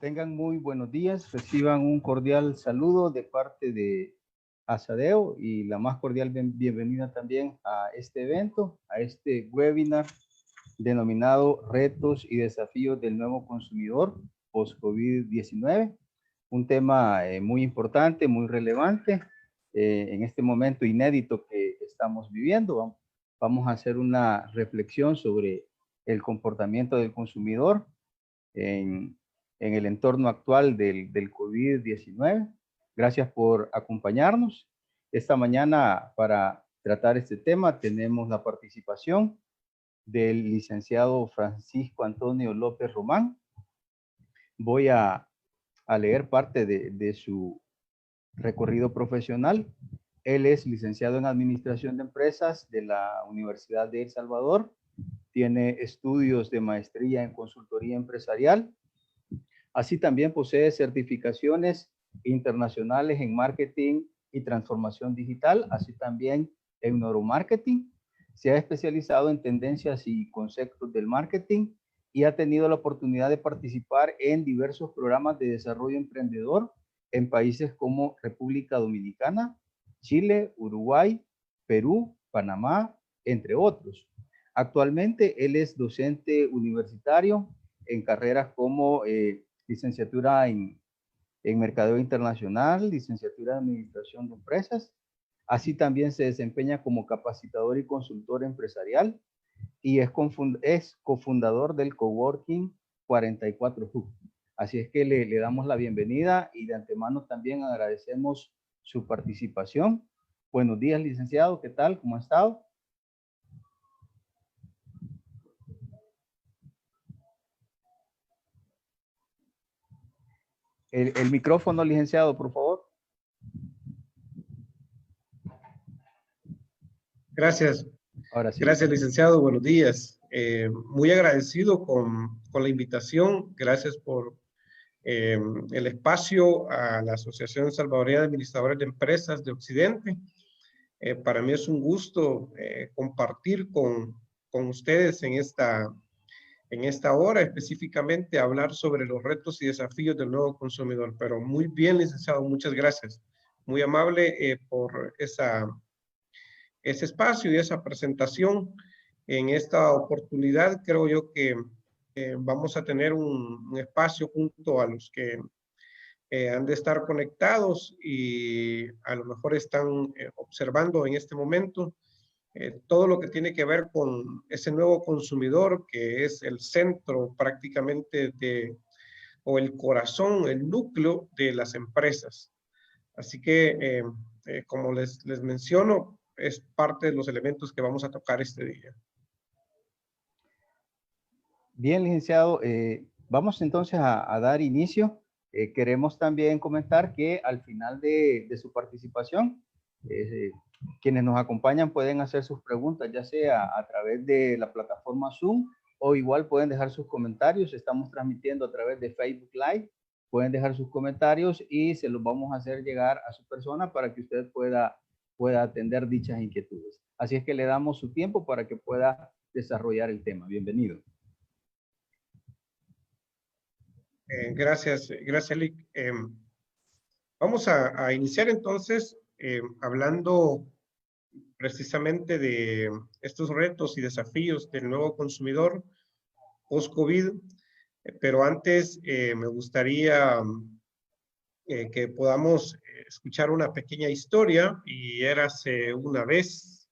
Tengan muy buenos días, reciban un cordial saludo de parte de Asadeo y la más cordial bienvenida también a este evento, a este webinar denominado Retos y Desafíos del Nuevo Consumidor post-COVID-19. Un tema muy importante, muy relevante en este momento inédito que estamos viviendo. Vamos a hacer una reflexión sobre el comportamiento del consumidor en el entorno actual del COVID-19. Gracias por acompañarnos. Esta mañana para tratar este tema tenemos la participación del licenciado Francisco Antonio López Román. Voy a leer parte de su recorrido profesional. Él es licenciado en Administración de Empresas de la Universidad de El Salvador. Tiene estudios de maestría en consultoría empresarial. Así también posee certificaciones internacionales en marketing y transformación digital, así también en neuromarketing. Se ha especializado en tendencias y conceptos del marketing y ha tenido la oportunidad de participar en diversos programas de desarrollo emprendedor en países como República Dominicana, Chile, Uruguay, Perú, Panamá, entre otros. Actualmente él es docente universitario en carreras como licenciatura en Mercadeo Internacional, licenciatura en Administración de Empresas. Así también se desempeña como capacitador y consultor empresarial y es cofundador del coworking 44 Hub. Así es que le damos la bienvenida y de antemano también agradecemos su participación. Buenos días, licenciado. ¿Qué tal? ¿Cómo ha estado? El micrófono, licenciado, por favor. Gracias. Ahora sí. Gracias, licenciado. Buenos días. Muy agradecido con la invitación. Gracias por el espacio a la Asociación Salvadoreña de Administradores de Empresas de Occidente. Para mí es un gusto compartir con ustedes en esta hora, específicamente hablar sobre los retos y desafíos del nuevo consumidor. Pero muy bien, licenciado, muchas gracias. Muy amable por ese espacio y esa presentación. En esta oportunidad creo yo que vamos a tener un espacio junto a los que han de estar conectados y a lo mejor están observando en este momento todo lo que tiene que ver con ese nuevo consumidor que es el centro prácticamente o el corazón, el núcleo de las empresas. Así que, como les menciono, es parte de los elementos que vamos a tocar este día. Bien, licenciado, vamos entonces a dar inicio. Queremos también comentar que al final de su participación, quienes nos acompañan pueden hacer sus preguntas, ya sea a través de la plataforma Zoom o igual pueden dejar sus comentarios. Estamos transmitiendo a través de Facebook Live. Pueden dejar sus comentarios y se los vamos a hacer llegar a su persona para que usted pueda atender dichas inquietudes. Así es que le damos su tiempo para que pueda desarrollar el tema. Bienvenido. Gracias, Lick. Vamos a iniciar entonces hablando precisamente de estos retos y desafíos del nuevo consumidor post-COVID, pero antes me gustaría que podamos escuchar una pequeña historia, y érase una vez.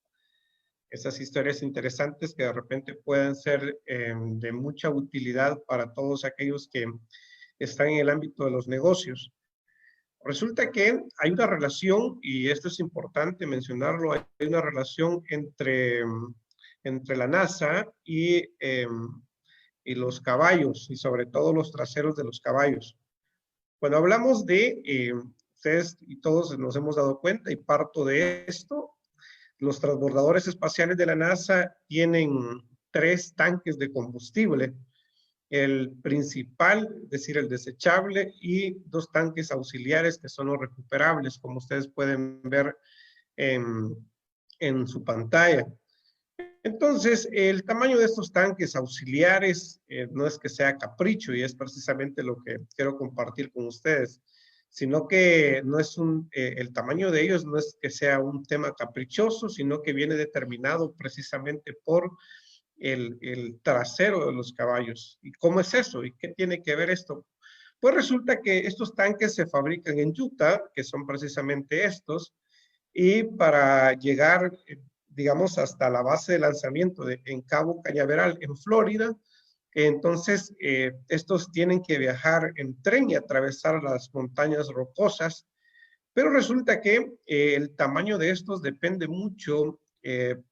Esas historias interesantes que de repente pueden ser de mucha utilidad para todos aquellos que están en el ámbito de los negocios. Resulta que hay una relación, y esto es importante mencionarlo, hay una relación entre la NASA y los caballos, y sobre todo los traseros de los caballos. Cuando hablamos de, ustedes y todos nos hemos dado cuenta, y parto de esto, los transbordadores espaciales de la NASA tienen 3 tanques de combustible. El principal, es decir, el desechable, y 2 tanques auxiliares que son los recuperables, como ustedes pueden ver en su pantalla. Entonces, el tamaño de estos tanques auxiliares no es que sea capricho, y es precisamente lo que quiero compartir con ustedes, sino que no es el tamaño de ellos no es que sea un tema caprichoso, sino que viene determinado precisamente por el trasero de los caballos. ¿Y cómo es eso? ¿Y qué tiene que ver esto? Pues resulta que estos tanques se fabrican en Utah, que son precisamente estos, y para llegar, digamos, hasta la base de lanzamiento en Cabo Cañaveral, en Florida, entonces estos tienen que viajar en tren y atravesar las montañas rocosas, pero resulta que el tamaño de estos depende mucho,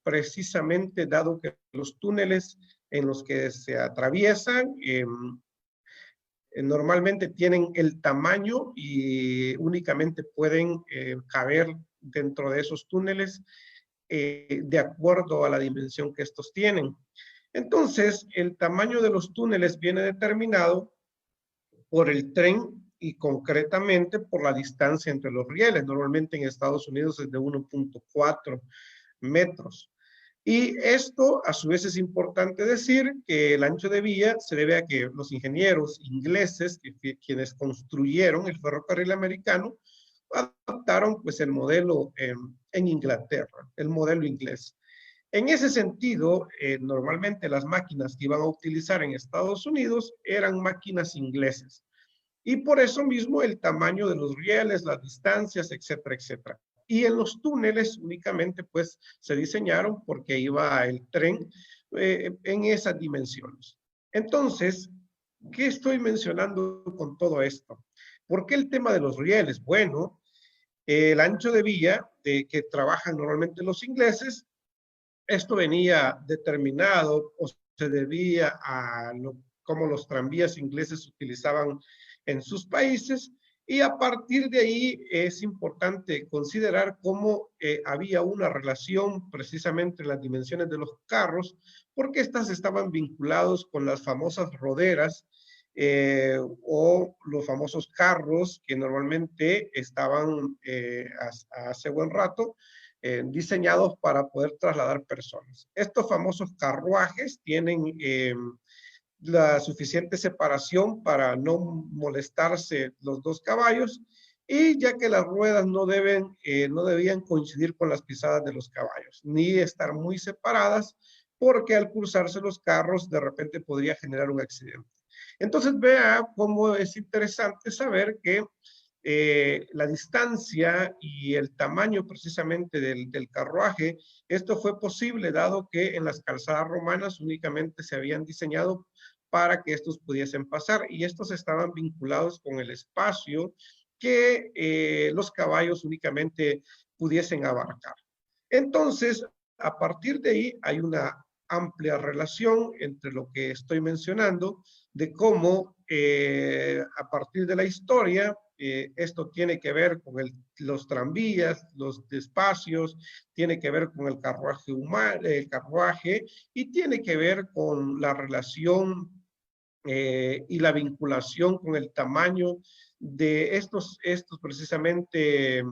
precisamente dado que los túneles en los que se atraviesan normalmente tienen el tamaño y únicamente pueden caber dentro de esos túneles de acuerdo a la dimensión que estos tienen. Entonces, el tamaño de los túneles viene determinado por el tren y concretamente por la distancia entre los rieles. Normalmente en Estados Unidos es de 1.4 metros. Y esto, a su vez, es importante decir que el ancho de vía se debe a que los ingenieros ingleses, quienes construyeron el ferrocarril americano, adaptaron pues el modelo en Inglaterra, el modelo inglés. En ese sentido, normalmente las máquinas que iban a utilizar en Estados Unidos eran máquinas inglesas. Y por eso mismo el tamaño de los rieles, las distancias, etcétera, etcétera. Y en los túneles únicamente pues se diseñaron porque iba el tren en esas dimensiones. Entonces, ¿qué estoy mencionando con todo esto? ¿Por qué el tema de los rieles? Bueno, el ancho de vía que trabajan normalmente los ingleses, esto venía determinado o se debía a cómo los tranvías ingleses utilizaban en sus países, y a partir de ahí es importante considerar cómo había una relación precisamente en las dimensiones de los carros, porque estas estaban vinculados con las famosas roderas o los famosos carros que normalmente estaban hace buen rato diseñados para poder trasladar personas. Estos famosos carruajes tienen la suficiente separación para no molestarse los dos caballos, y ya que las ruedas no debían coincidir con las pisadas de los caballos, ni estar muy separadas, porque al cruzarse los carros de repente podría generar un accidente. Entonces vea cómo es interesante saber que la distancia y el tamaño precisamente del carruaje, esto fue posible dado que en las calzadas romanas únicamente se habían diseñado para que estos pudiesen pasar, y estos estaban vinculados con el espacio que los caballos únicamente pudiesen abarcar. Entonces, a partir de ahí hay una amplia relación entre lo que estoy mencionando, de cómo a partir de la historia, esto tiene que ver con los tranvías, los espacios, tiene que ver con el carruaje humano, el carruaje, y tiene que ver con la relación y la vinculación con el tamaño de estos precisamente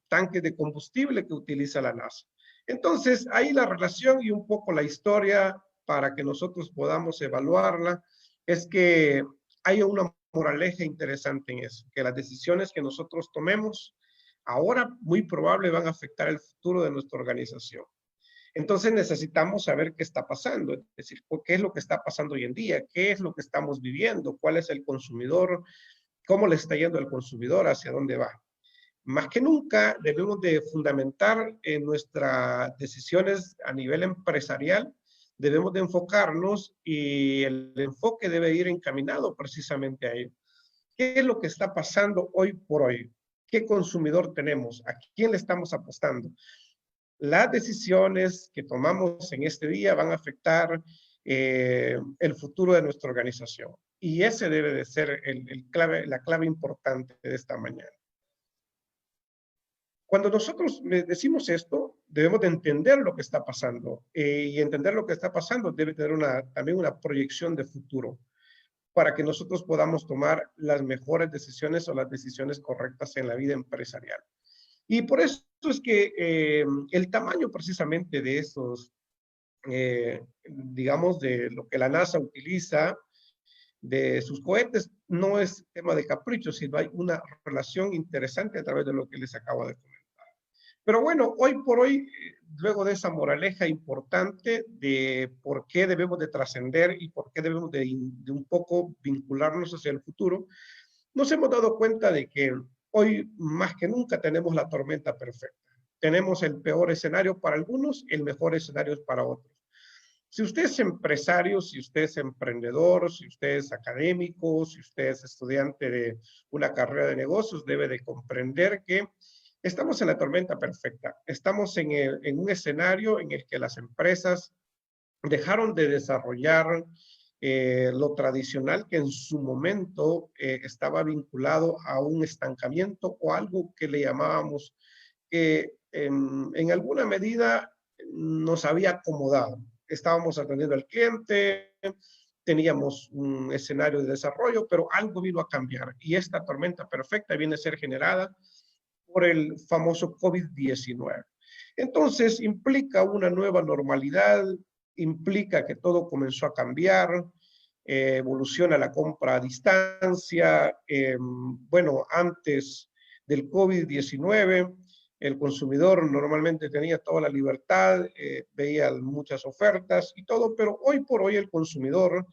tanques de combustible que utiliza la NASA. Entonces, ahí la relación y un poco la historia para que nosotros podamos evaluarla es que hay una moraleja interesante en eso, que las decisiones que nosotros tomemos ahora muy probable van a afectar el futuro de nuestra organización. Entonces necesitamos saber qué está pasando, es decir, qué es lo que está pasando hoy en día, qué es lo que estamos viviendo, cuál es el consumidor, cómo le está yendo al consumidor, hacia dónde va. Más que nunca debemos de fundamentar en nuestras decisiones a nivel empresarial, debemos de enfocarnos, y el enfoque debe ir encaminado precisamente a ello. ¿Qué es lo que está pasando hoy por hoy? ¿Qué consumidor tenemos? ¿A quién le estamos apostando? Las decisiones que tomamos en este día van a afectar el futuro de nuestra organización. Y ese debe de ser la clave importante de esta mañana. Cuando nosotros decimos esto, debemos de entender lo que está pasando. Y entender lo que está pasando debe tener también una proyección de futuro, para que nosotros podamos tomar las mejores decisiones o las decisiones correctas en la vida empresarial. Y por eso es que el tamaño precisamente de estos, digamos, de lo que la NASA utiliza, de sus cohetes, no es tema de capricho, sino hay una relación interesante a través de lo que les acabo de comentar. Pero bueno, hoy por hoy, luego de esa moraleja importante de por qué debemos de trascender y por qué debemos de un poco vincularnos hacia el futuro, nos hemos dado cuenta de que hoy más que nunca tenemos la tormenta perfecta. Tenemos el peor escenario para algunos, el mejor escenario para otros. Si usted es empresario, si usted es emprendedor, si usted es académico, si usted es estudiante de una carrera de negocios, debe de comprender que estamos en la tormenta perfecta. Estamos en un escenario en el que las empresas dejaron de desarrollar lo tradicional que en su momento estaba vinculado a un estancamiento o algo que le llamábamos que en alguna medida nos había acomodado. Estábamos atendiendo al cliente, teníamos un escenario de desarrollo, pero algo vino a cambiar y esta tormenta perfecta viene a ser generada por el famoso COVID-19. Entonces, implica una nueva normalidad, implica que todo comenzó a cambiar, evoluciona la compra a distancia. Bueno, antes del COVID-19, el consumidor normalmente tenía toda la libertad, veía muchas ofertas y todo, pero hoy por hoy el consumidor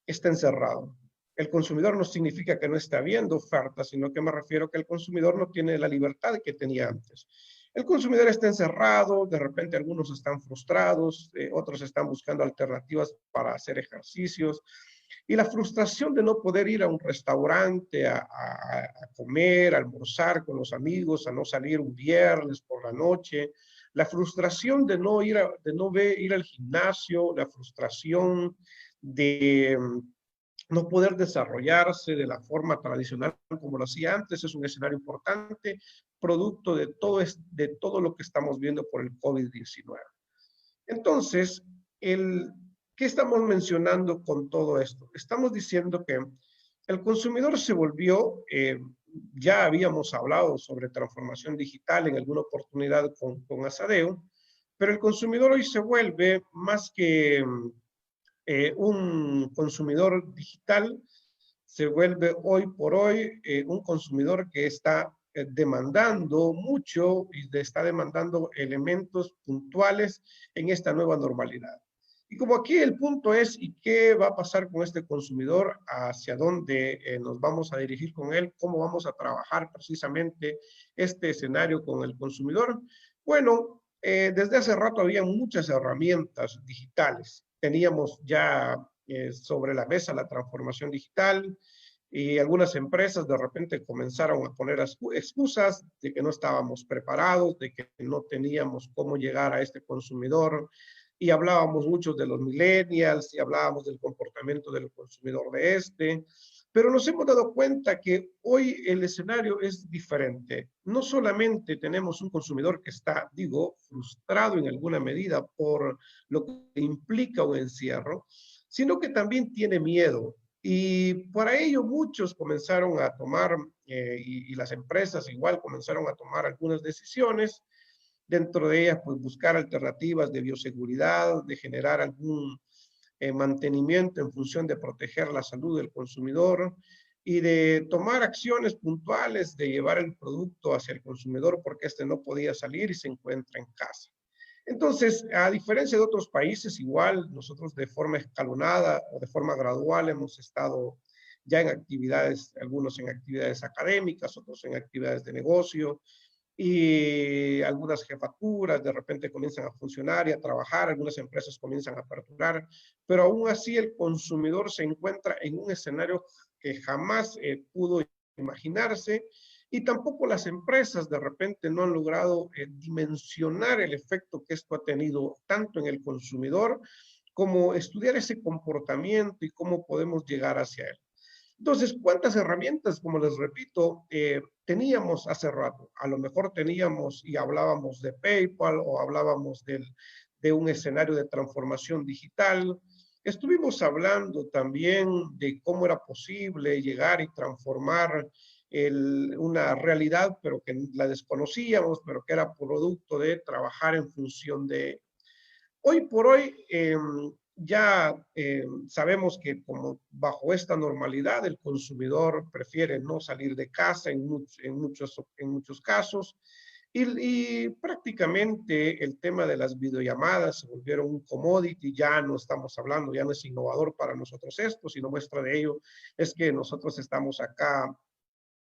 está encerrado. El consumidor no significa que no está viendo ofertas, sino que me refiero que el consumidor no tiene la libertad que tenía antes. El consumidor está encerrado, de repente algunos están frustrados, otros están buscando alternativas para hacer ejercicios, y la frustración de no poder ir a un restaurante a comer, a almorzar con los amigos, a no salir un viernes por la noche, la frustración de no ir, ir al gimnasio, la frustración de no poder desarrollarse de la forma tradicional como lo hacía antes, es un escenario importante, producto de todo lo que estamos viendo por el COVID-19. Entonces, ¿qué estamos mencionando con todo esto? Estamos diciendo que el consumidor se volvió, ya habíamos hablado sobre transformación digital en alguna oportunidad con Asadeo, pero el consumidor hoy se vuelve más que un consumidor digital, se vuelve hoy por hoy un consumidor que está demandando mucho y está demandando elementos puntuales en esta nueva normalidad. Y como aquí el punto es, ¿y qué va a pasar con este consumidor? ¿Hacia dónde nos vamos a dirigir con él? ¿Cómo vamos a trabajar precisamente este escenario con el consumidor? Bueno, desde hace rato había muchas herramientas digitales. Teníamos ya sobre la mesa la transformación digital, y algunas empresas de repente comenzaron a poner excusas de que no estábamos preparados, de que no teníamos cómo llegar a este consumidor, y hablábamos mucho de los millennials y hablábamos del comportamiento del consumidor de este, pero nos hemos dado cuenta que hoy el escenario es diferente. No solamente tenemos un consumidor que está, digo, frustrado en alguna medida por lo que implica un encierro, sino que también tiene miedo. Y para ello muchos comenzaron a tomar, y las empresas igual comenzaron a tomar algunas decisiones, dentro de ellas pues buscar alternativas de bioseguridad, de generar algún mantenimiento en función de proteger la salud del consumidor y de tomar acciones puntuales de llevar el producto hacia el consumidor porque este no podía salir y se encuentra en casa. Entonces, a diferencia de otros países, igual nosotros de forma escalonada o de forma gradual hemos estado ya en actividades, algunos en actividades académicas, otros en actividades de negocio, y algunas jefaturas de repente comienzan a funcionar y a trabajar, algunas empresas comienzan a aperturar, pero aún así el consumidor se encuentra en un escenario que jamás pudo imaginarse, y tampoco las empresas de repente no han logrado dimensionar el efecto que esto ha tenido tanto en el consumidor como estudiar ese comportamiento y cómo podemos llegar hacia él. Entonces, ¿cuántas herramientas, como les repito, teníamos hace rato? A lo mejor teníamos y hablábamos de PayPal o hablábamos de un escenario de transformación digital. Estuvimos hablando también de cómo era posible llegar y transformar una realidad, pero que la desconocíamos, pero que era producto de trabajar en función de. Hoy por hoy ya sabemos que como bajo esta normalidad el consumidor prefiere no salir de casa en muchos casos y prácticamente el tema de las videollamadas se volvieron un commodity, ya no estamos hablando, ya no es innovador para nosotros esto, sino muestra de ello es que nosotros estamos acá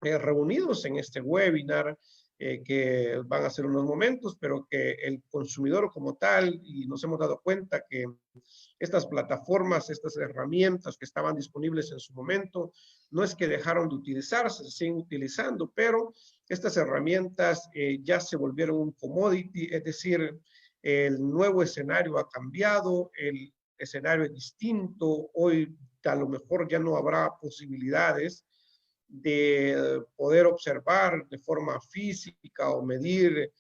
reunidos en este webinar que van a ser unos momentos, pero que el consumidor como tal, y nos hemos dado cuenta que estas plataformas, estas herramientas que estaban disponibles en su momento, no es que dejaron de utilizarse, se siguen utilizando, pero estas herramientas ya se volvieron un commodity, es decir, el nuevo escenario ha cambiado, el escenario es distinto, hoy a lo mejor ya no habrá posibilidades de poder observar de forma física o medir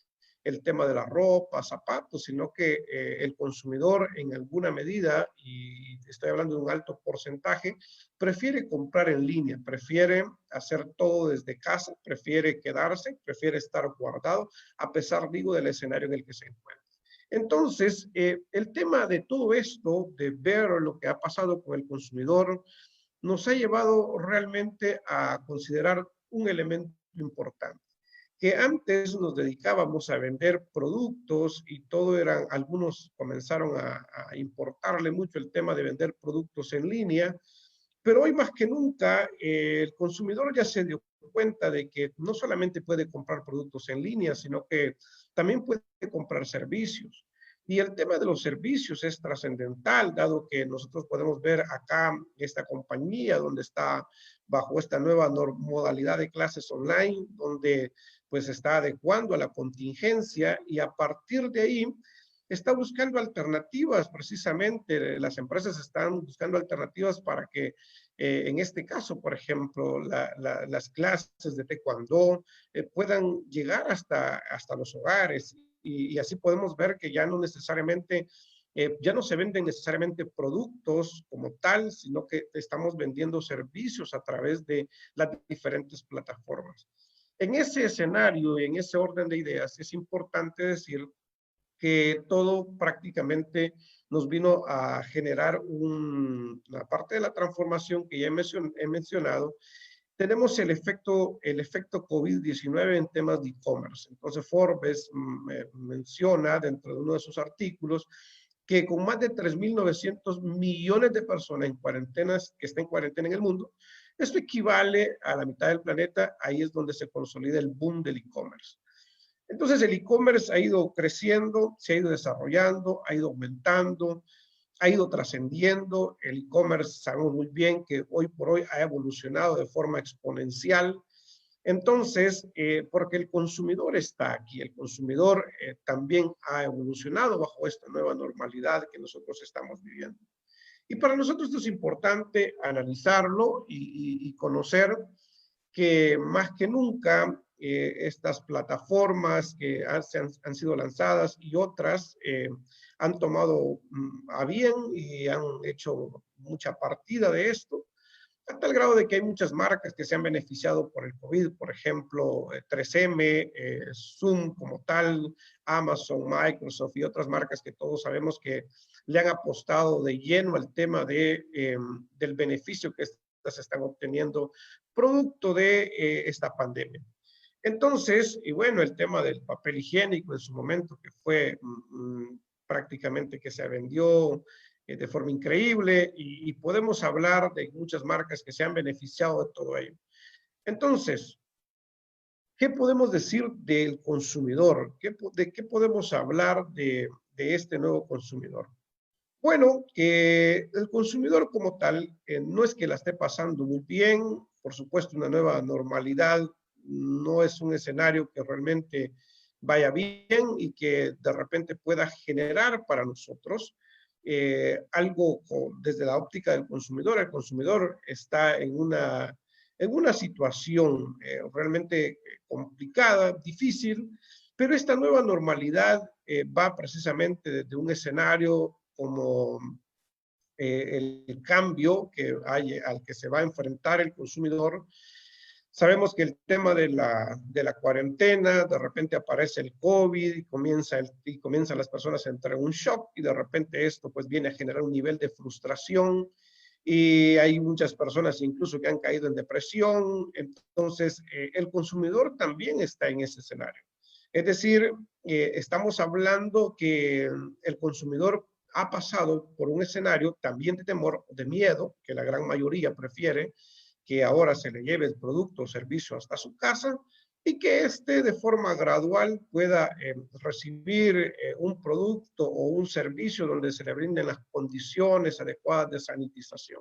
el tema de la ropa, zapatos, sino que el consumidor en alguna medida, y estoy hablando de un alto porcentaje, prefiere comprar en línea, prefiere hacer todo desde casa, prefiere quedarse, prefiere estar guardado, a pesar, digo, del escenario en el que se encuentra. Entonces, el tema de todo esto, de ver lo que ha pasado con el consumidor, nos ha llevado realmente a considerar un elemento importante, que antes nos dedicábamos a vender productos y todo eran, algunos comenzaron a importarle mucho el tema de vender productos en línea, pero hoy más que nunca el consumidor ya se dio cuenta de que no solamente puede comprar productos en línea, sino que también puede comprar servicios. Y el tema de los servicios es trascendental, dado que nosotros podemos ver acá esta compañía donde está bajo esta nueva modalidad de clases online, donde pues está adecuando a la contingencia y a partir de ahí está buscando alternativas, precisamente las empresas están buscando alternativas para que en este caso, por ejemplo, las clases de taekwondo puedan llegar hasta los hogares y así podemos ver que ya no necesariamente, ya no se venden necesariamente productos como tal, sino que estamos vendiendo servicios a través de las diferentes plataformas. En ese escenario, en ese orden de ideas, es importante decir que todo prácticamente nos vino a generar la parte de la transformación que ya he mencionado. Tenemos el efecto COVID-19 en temas de e-commerce. Entonces Forbes menciona dentro de uno de sus artículos que con más de 3.900 millones de personas que están en cuarentena en el mundo, esto equivale a la mitad del planeta, ahí es donde se consolida el boom del e-commerce. Entonces el e-commerce ha ido creciendo, se ha ido desarrollando, ha ido aumentando, ha ido trascendiendo. El e-commerce sabemos muy bien que hoy por hoy ha evolucionado de forma exponencial. Entonces, porque el consumidor está aquí, el consumidor también ha evolucionado bajo esta nueva normalidad que nosotros estamos viviendo. Y para nosotros esto es importante analizarlo y conocer que más que nunca estas plataformas que han sido lanzadas y otras han tomado a bien y han hecho mucha partida de esto, a tal grado de que hay muchas marcas que se han beneficiado por el COVID, por ejemplo, 3M, Zoom como tal, Amazon, Microsoft y otras marcas que todos sabemos que le han apostado de lleno al tema del beneficio que estas están obteniendo producto de esta pandemia. Entonces, y bueno, el tema del papel higiénico en su momento, que fue prácticamente que se vendió de forma increíble y podemos hablar de muchas marcas que se han beneficiado de todo ello. Entonces, ¿qué podemos decir del consumidor? ¿De qué podemos hablar de este nuevo consumidor? Bueno, que el consumidor como tal no es que la esté pasando muy bien, por supuesto una nueva normalidad no es un escenario que realmente vaya bien y que de repente pueda generar para nosotros algo desde la óptica del consumidor. El consumidor está en una situación realmente complicada, difícil, pero esta nueva normalidad va precisamente desde un escenario como el cambio al que se va a enfrentar el consumidor, Sabemos que el tema de la cuarentena, de repente aparece el COVID y comienzan las personas a entrar en un shock y de repente esto pues viene a generar un nivel de frustración y hay muchas personas incluso que han caído en depresión. Entonces, el consumidor también está en ese escenario. Es decir, estamos hablando que el consumidor ha pasado por un escenario también de temor, de miedo, que la gran mayoría prefiere que ahora se le lleve el producto o servicio hasta su casa y que éste de forma gradual pueda recibir un producto o un servicio donde se le brinden las condiciones adecuadas de sanitización.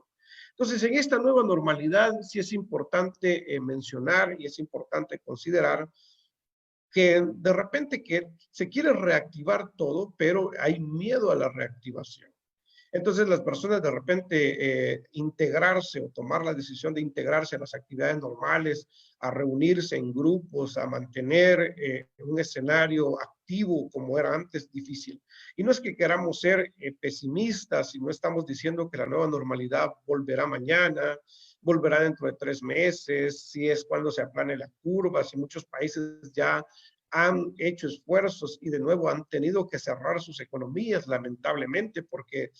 Entonces, en esta nueva normalidad sí es importante mencionar y es importante considerar que de repente que se quiere reactivar todo, pero hay miedo a la reactivación. Entonces las personas de repente integrarse o tomar la decisión de integrarse a las actividades normales, a reunirse en grupos, a mantener un escenario activo como era antes, difícil. Y no es que queramos ser pesimistas y no estamos diciendo que la nueva normalidad volverá mañana, volverá dentro de 3 meses, si es cuando se aplane la curva, si muchos países ya han hecho esfuerzos y de nuevo han tenido que cerrar sus economías, lamentablemente, porque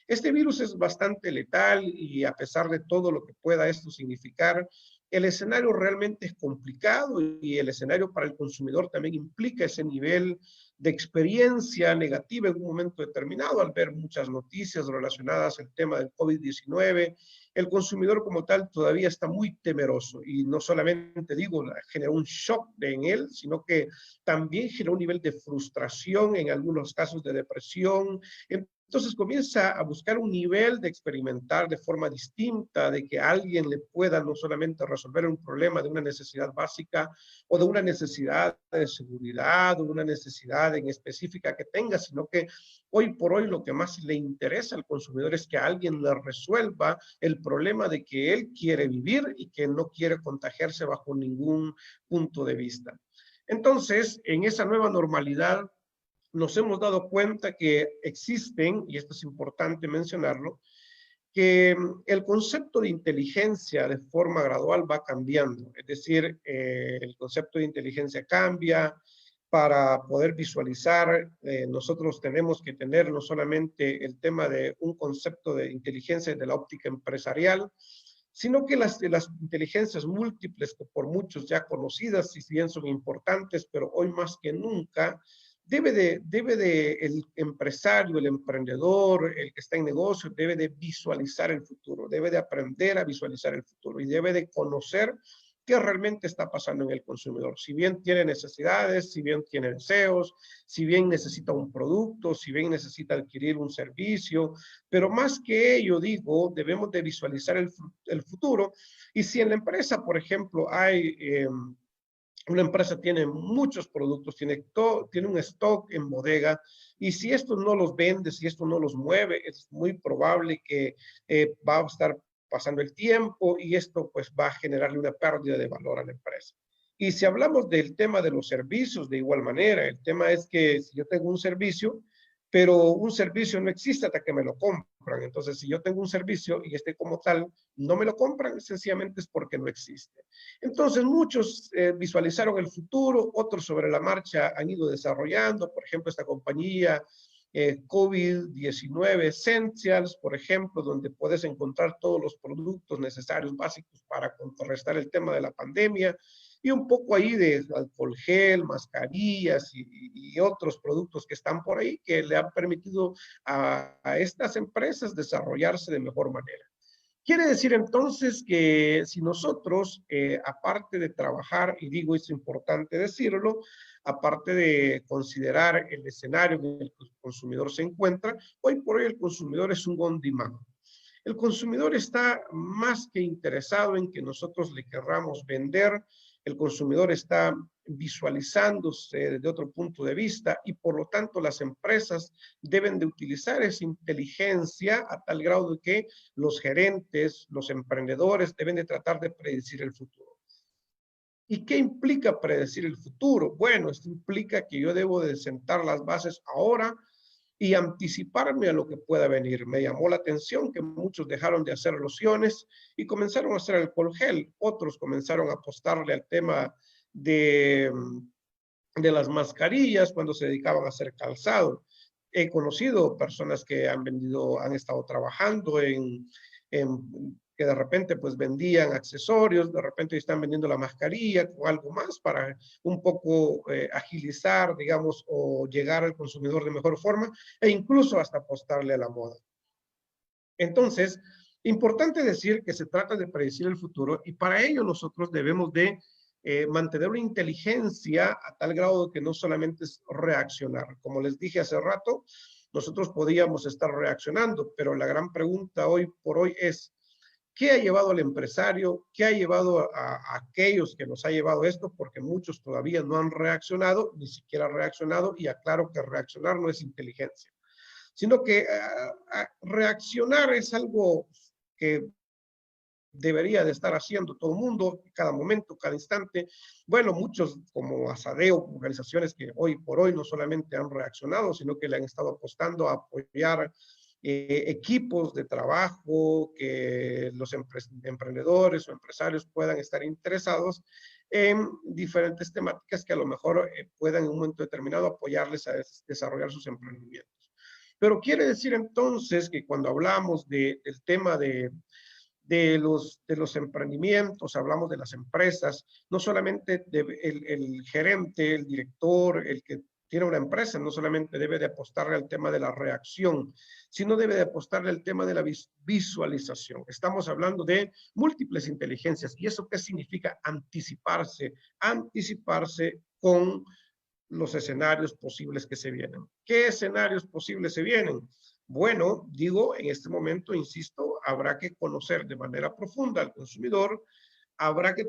este virus es bastante letal y a pesar de todo lo que pueda esto significar, el escenario realmente es complicado y el escenario para el consumidor también implica ese nivel de experiencia negativa en un momento determinado al ver muchas noticias relacionadas al tema del COVID-19. El consumidor como tal todavía está muy temeroso y no solamente digo, generó un shock en él, sino que también generó un nivel de frustración, en algunos casos de depresión. Entonces comienza a buscar un nivel de experimentar de forma distinta, de que alguien le pueda no solamente resolver un problema de una necesidad básica o de una necesidad de seguridad o una necesidad en específica que tenga, sino que hoy por hoy lo que más le interesa al consumidor es que alguien le resuelva el problema de que él quiere vivir y que no quiere contagiarse bajo ningún punto de vista. Entonces, en esa nueva normalidad, nos hemos dado cuenta que existen, y esto es importante mencionarlo, que el concepto de inteligencia de forma gradual va cambiando. Es decir, el concepto de inteligencia cambia. Para poder visualizar, nosotros tenemos que tener no solamente el tema de un concepto de inteligencia de la óptica empresarial, sino que las inteligencias múltiples, que por muchos ya conocidas, y si bien son importantes, pero hoy más que nunca, debe de el empresario, el emprendedor, el que está en negocio, debe de visualizar el futuro, debe de aprender a visualizar el futuro y debe de conocer qué realmente está pasando en el consumidor. Si bien tiene necesidades, si bien tiene deseos, si bien necesita un producto, si bien necesita adquirir un servicio, pero más que ello, digo, debemos de visualizar el futuro. Y si en la empresa, por ejemplo, hay... una empresa tiene muchos productos, tiene un stock en bodega, y si estos no los vende, si esto no los mueve, es muy probable que va a estar pasando el tiempo y esto pues va a generarle una pérdida de valor a la empresa. Y si hablamos del tema de los servicios, de igual manera, el tema es que si yo tengo un servicio, pero un servicio no existe hasta que me lo compran. Entonces, si yo tengo un servicio y este como tal no me lo compran, sencillamente es porque no existe. Entonces, muchos visualizaron el futuro, otros sobre la marcha han ido desarrollando, por ejemplo, esta compañía COVID-19 Essentials, por ejemplo, donde puedes encontrar todos los productos necesarios básicos para contrarrestar el tema de la pandemia, y un poco ahí de alcohol gel, mascarillas y otros productos que están por ahí que le han permitido a estas empresas desarrollarse de mejor manera. Quiere decir entonces que si nosotros, aparte de trabajar, y digo es importante decirlo, aparte de considerar el escenario en el que el consumidor se encuentra, hoy por hoy el consumidor es un on demand. El consumidor está más que interesado en que nosotros le querramos vender. El consumidor está visualizándose desde otro punto de vista y por lo tanto las empresas deben de utilizar esa inteligencia a tal grado de que los gerentes, los emprendedores deben de tratar de predecir el futuro. ¿Y qué implica predecir el futuro? Bueno, esto implica que yo debo de sentar las bases ahora y anticiparme a lo que pueda venir. Me llamó la atención que muchos dejaron de hacer lociones y comenzaron a hacer alcohol gel. Otros comenzaron a apostarle al tema de las mascarillas cuando se dedicaban a hacer calzado. He conocido personas que han estado trabajando que de repente pues vendían accesorios, de repente están vendiendo la mascarilla o algo más para un poco agilizar, digamos, o llegar al consumidor de mejor forma, e incluso hasta apostarle a la moda. Entonces, importante decir que se trata de predecir el futuro, y para ello nosotros debemos de mantener una inteligencia a tal grado que no solamente es reaccionar. Como les dije hace rato, nosotros podíamos estar reaccionando, pero la gran pregunta hoy por hoy es, ¿qué ha llevado al empresario? ¿Qué ha llevado a aquellos que nos ha llevado esto? Porque muchos todavía no han reaccionado, ni siquiera reaccionado, y aclaro que reaccionar no es inteligencia, sino que reaccionar es algo que debería de estar haciendo todo el mundo, cada momento, cada instante. Bueno, muchos como Asadeo, organizaciones que hoy por hoy no solamente han reaccionado, sino que le han estado apostando a apoyar equipos de trabajo, que los emprendedores o empresarios puedan estar interesados en diferentes temáticas que a lo mejor puedan en un momento determinado apoyarles a desarrollar sus emprendimientos. Pero quiere decir entonces que cuando hablamos del tema de los emprendimientos, hablamos de las empresas, no solamente el gerente, el director, el que tiene una empresa, no solamente debe de apostarle al tema de la reacción, sino debe de apostarle al tema de la visualización. Estamos hablando de múltiples inteligencias. ¿Y eso qué significa? Anticiparse, anticiparse con los escenarios posibles que se vienen. ¿Qué escenarios posibles se vienen? Bueno, digo, en este momento, insisto, habrá que conocer de manera profunda al consumidor, habrá que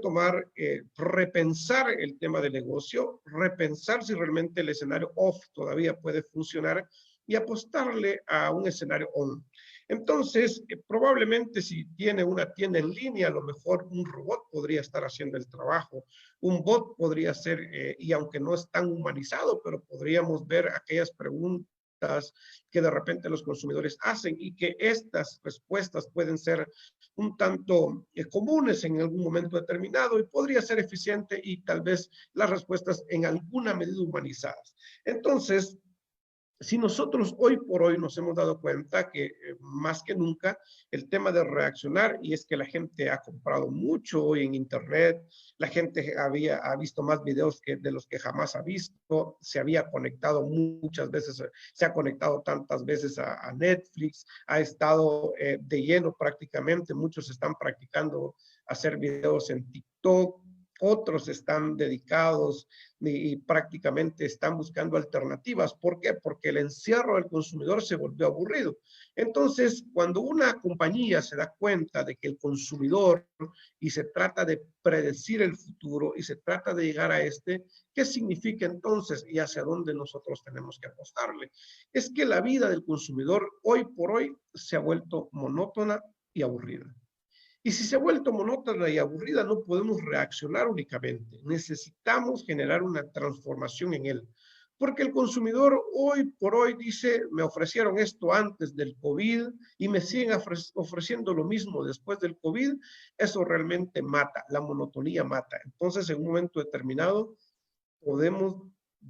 repensar el tema del negocio, repensar si realmente el escenario off todavía puede funcionar y apostarle a un escenario on. Entonces, probablemente si tiene una tienda en línea, a lo mejor un robot podría estar haciendo el trabajo, un bot podría ser, y aunque no es tan humanizado, pero podríamos ver aquellas preguntas que de repente los consumidores hacen y que estas respuestas pueden ser un tanto comunes en algún momento determinado y podría ser eficiente y tal vez las respuestas en alguna medida humanizadas. Entonces, si nosotros hoy por hoy nos hemos dado cuenta que más que nunca el tema de reaccionar, y es que la gente ha comprado mucho hoy en internet, la gente ha visto más videos de los que jamás ha visto, se había conectado muchas veces, se ha conectado tantas veces a Netflix, ha estado de lleno prácticamente, muchos están practicando hacer videos en TikTok, otros están dedicados y prácticamente están buscando alternativas. ¿Por qué? Porque el encierro del consumidor se volvió aburrido. Entonces, cuando una compañía se da cuenta de que el consumidor, y se trata de predecir el futuro, y se trata de llegar a ¿qué significa entonces y hacia dónde nosotros tenemos que apostarle? Es que la vida del consumidor hoy por hoy se ha vuelto monótona y aburrida. Y si se ha vuelto monótona y aburrida, no podemos reaccionar únicamente. Necesitamos generar una transformación en él. Porque el consumidor hoy por hoy dice, me ofrecieron esto antes del COVID y me siguen ofreciendo lo mismo después del COVID. Eso realmente mata, la monotonía mata. Entonces, en un momento determinado, podemos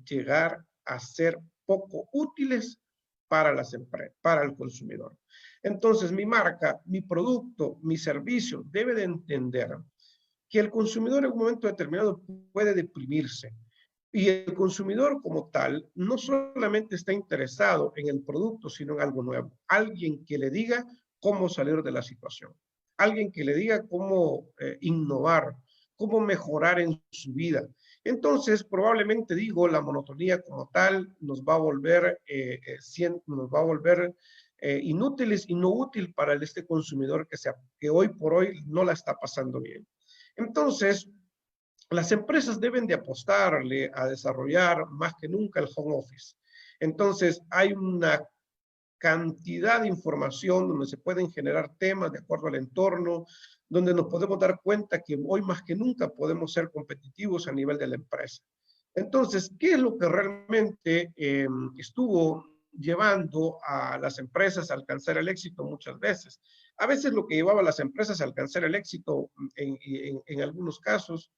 llegar a ser poco útiles para las empresas, para el consumidor. Entonces, mi marca, mi producto, mi servicio debe de entender que el consumidor en un momento determinado puede deprimirse. Y el consumidor como tal no solamente está interesado en el producto, sino en algo nuevo. Alguien que le diga cómo salir de la situación. Alguien que le diga cómo innovar, cómo mejorar en su vida. Entonces, probablemente digo, la monotonía como tal nos va a volver, inútiles y no útil para este consumidor que hoy por hoy no la está pasando bien. Entonces, las empresas deben de apostarle a desarrollar más que nunca el home office. Entonces, hay una cantidad de información donde se pueden generar temas de acuerdo al entorno, donde nos podemos dar cuenta que hoy más que nunca podemos ser competitivos a nivel de la empresa. Entonces, ¿qué es lo que realmente estuvo llevando a las empresas a alcanzar el éxito muchas veces. A veces lo que llevaba a las empresas a alcanzar el éxito en algunos casos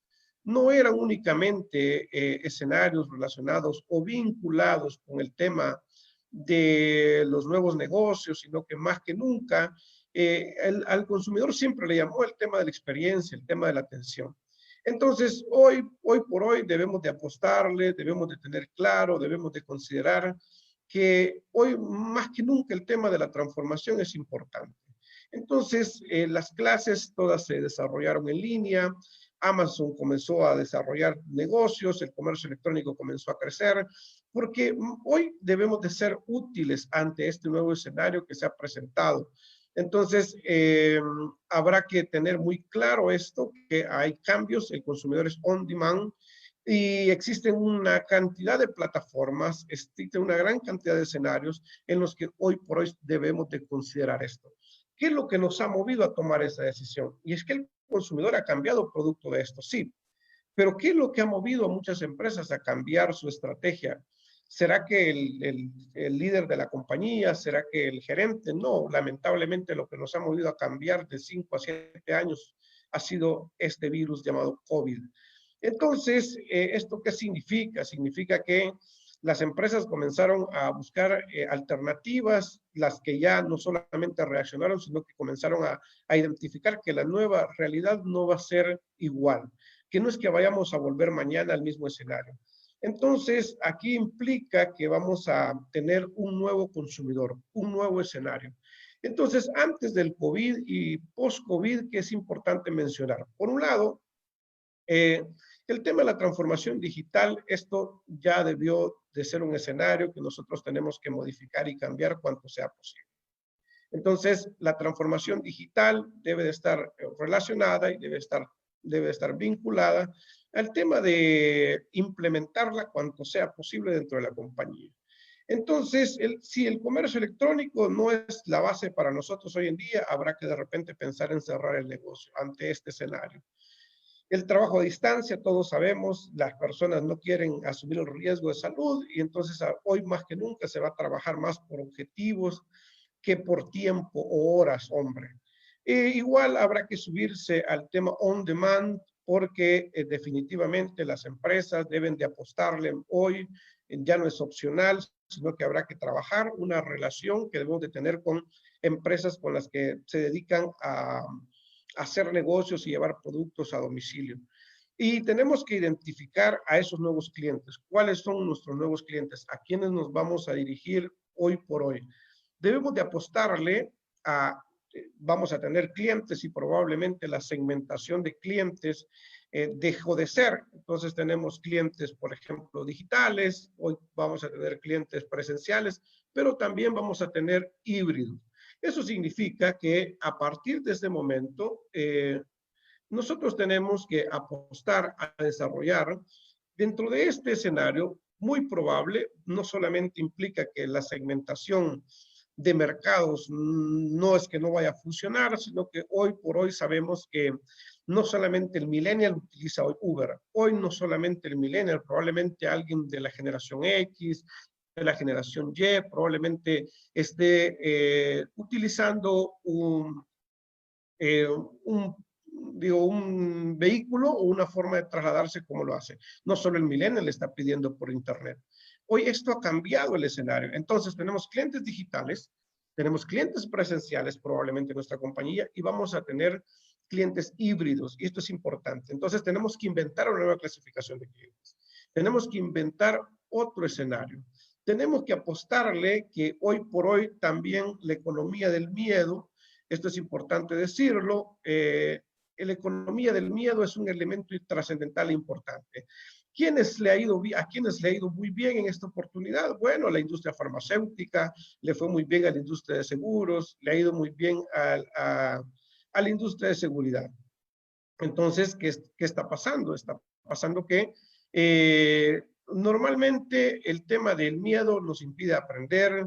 no eran únicamente escenarios relacionados o vinculados con el tema de los nuevos negocios, sino que más que nunca al consumidor siempre le llamó el tema de la experiencia, el tema de la atención. Entonces, hoy por hoy debemos de apostarle, debemos de tener claro, debemos de considerar que hoy más que nunca el tema de la transformación es importante. Entonces, las clases todas se desarrollaron en línea, Amazon comenzó a desarrollar negocios, el comercio electrónico comenzó a crecer, porque hoy debemos de ser útiles ante este nuevo escenario que se ha presentado. Entonces, habrá que tener muy claro esto, que hay cambios, el consumidor es on demand, y existen una cantidad de plataformas, existe una gran cantidad de escenarios en los que hoy por hoy debemos de considerar esto. ¿Qué es lo que nos ha movido a tomar esa decisión? Y es que el consumidor ha cambiado producto de esto, sí. Pero ¿qué es lo que ha movido a muchas empresas a cambiar su estrategia? ¿Será que el líder de la compañía? ¿Será que el gerente? No, lamentablemente lo que nos ha movido a cambiar de 5 a 7 años ha sido este virus llamado COVID. Entonces, ¿esto qué significa? Significa que las empresas comenzaron a buscar alternativas, las que ya no solamente reaccionaron, sino que comenzaron a identificar que la nueva realidad no va a ser igual, que no es que vayamos a volver mañana al mismo escenario. Entonces, aquí implica que vamos a tener un nuevo consumidor, un nuevo escenario. Entonces, antes del COVID y post-COVID, ¿qué es importante mencionar? Por un lado, el tema de la transformación digital, esto ya debió de ser un escenario que nosotros tenemos que modificar y cambiar cuanto sea posible. Entonces, la transformación digital debe de estar relacionada y debe estar vinculada al tema de implementarla cuanto sea posible dentro de la compañía. Entonces, si el comercio electrónico no es la base para nosotros hoy en día, habrá que de repente pensar en cerrar el negocio ante este escenario. El trabajo a distancia, todos sabemos, las personas no quieren asumir el riesgo de salud y entonces hoy más que nunca se va a trabajar más por objetivos que por tiempo o horas, hombre. Igual habrá que subirse al tema on demand porque definitivamente las empresas deben de apostarle hoy, ya no es opcional, sino que habrá que trabajar una relación que debemos de tener con empresas con las que se dedican a hacer negocios y llevar productos a domicilio. Y tenemos que identificar a esos nuevos clientes. ¿Cuáles son nuestros nuevos clientes? ¿A quiénes nos vamos a dirigir hoy por hoy? Debemos de apostarle vamos a tener clientes y probablemente la segmentación de clientes dejó de ser. Entonces tenemos clientes, por ejemplo, digitales, hoy vamos a tener clientes presenciales, pero también vamos a tener híbridos. Eso significa que a partir de este momento, nosotros tenemos que apostar a desarrollar dentro de este escenario muy probable, no solamente implica que la segmentación de mercados no es que no vaya a funcionar, sino que hoy por hoy sabemos que no solamente el millennial utiliza hoy Uber, hoy no solamente el millennial, probablemente alguien de la generación X, de la generación Y, probablemente esté utilizando un vehículo o una forma de trasladarse como lo hace. No solo el millennial le está pidiendo por internet. Hoy esto ha cambiado el escenario. Entonces tenemos clientes digitales, tenemos clientes presenciales probablemente en nuestra compañía y vamos a tener clientes híbridos y esto es importante. Entonces tenemos que inventar una nueva clasificación de clientes. Tenemos que inventar otro escenario. Tenemos que apostarle que hoy por hoy también la economía del miedo, esto es importante decirlo, la economía del miedo es un elemento trascendental e importante. ¿A quiénes le ha ido muy bien en esta oportunidad? Bueno, la industria farmacéutica, le fue muy bien a la industria de seguros, le ha ido muy bien a la industria de seguridad. Entonces, ¿qué está pasando? Está pasando que normalmente el tema del miedo nos impide aprender,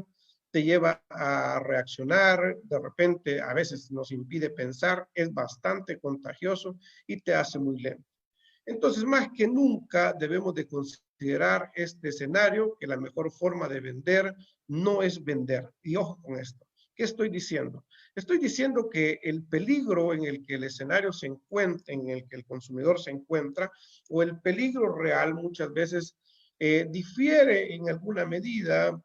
te lleva a reaccionar, de repente a veces nos impide pensar, es bastante contagioso y te hace muy lento. Entonces, más que nunca debemos de considerar considerar este escenario que la mejor forma de vender no es vender. Y ojo con esto. ¿Qué estoy diciendo? Estoy diciendo que el peligro en el que el escenario se encuentra, en el que el consumidor se encuentra, o el peligro real muchas veces difiere en alguna medida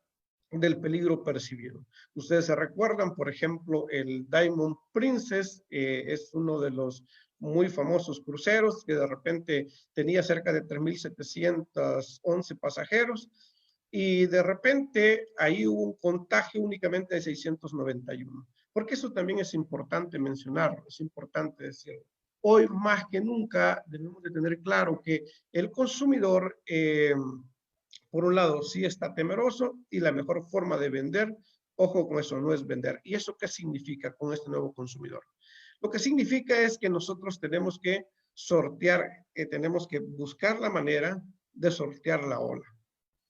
del peligro percibido. Ustedes se recuerdan, por ejemplo, el Diamond Princess, es uno de los muy famosos cruceros que de repente tenía cerca de 3.711 pasajeros y de repente ahí hubo un contagio únicamente de 691. Porque eso también es importante mencionarlo, es importante decirlo. Hoy más que nunca debemos de tener claro que el consumidor, por un lado, sí está temeroso y la mejor forma de vender, ojo con eso, no es vender. ¿Y eso qué significa con este nuevo consumidor? Lo que significa es que nosotros tenemos que sortear, tenemos que buscar la manera de sortear la ola.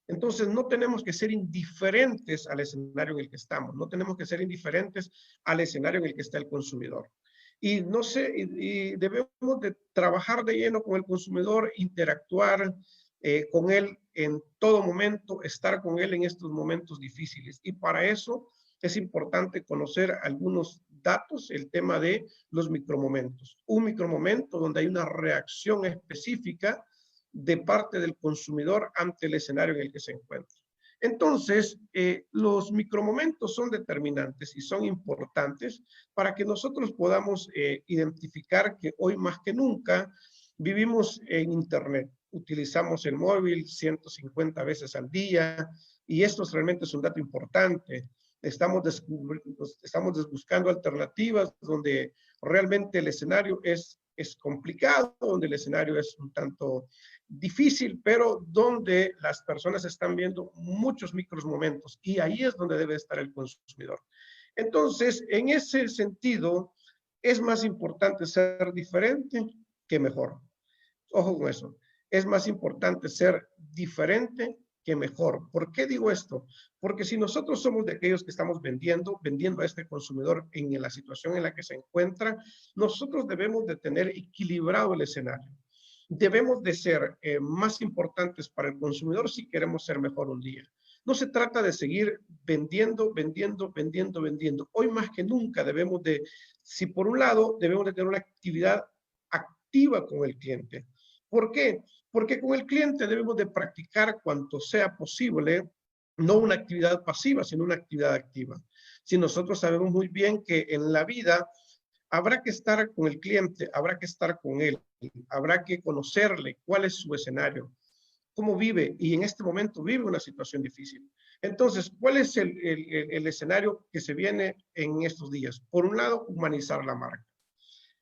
Entonces, no tenemos que ser indiferentes al escenario en el que estamos, no tenemos que ser indiferentes al escenario en el que está el consumidor. Y no sé, y debemos de trabajar de lleno con el consumidor, interactuar con él en todo momento, estar con él en estos momentos difíciles. Y para eso es importante conocer algunos datos, el tema de los micromomentos. Un micromomento donde hay una reacción específica de parte del consumidor ante el escenario en el que se encuentra. Entonces, los micromomentos son determinantes y son importantes para que nosotros podamos identificar que hoy más que nunca vivimos en Internet. Utilizamos el móvil 150 veces al día y esto realmente es un dato importante. Estamos buscando alternativas donde realmente el escenario es complicado, donde el escenario es un tanto difícil, pero donde las personas están viendo muchos micromomentos y ahí es donde debe estar el consumidor. Entonces, en ese sentido, es más importante ser diferente que mejor. Ojo con eso. Es más importante ser diferente que mejor. ¿Por qué digo esto? Porque si nosotros somos de aquellos que estamos vendiendo a este consumidor en la situación en la que se encuentra, nosotros debemos de tener equilibrado el escenario. Debemos de ser más importantes para el consumidor si queremos ser mejor un día. No se trata de seguir vendiendo. Hoy más que nunca debemos de, si por un lado debemos de tener una actividad activa con el cliente. ¿Por qué? Porque con el cliente debemos de practicar cuanto sea posible, no una actividad pasiva, sino una actividad activa. Si nosotros sabemos muy bien que en la vida habrá que estar con el cliente, habrá que estar con él, habrá que conocerle cuál es su escenario, cómo vive, y en este momento vive una situación difícil. Entonces, ¿cuál es el escenario que se viene en estos días? Por un lado, humanizar la marca.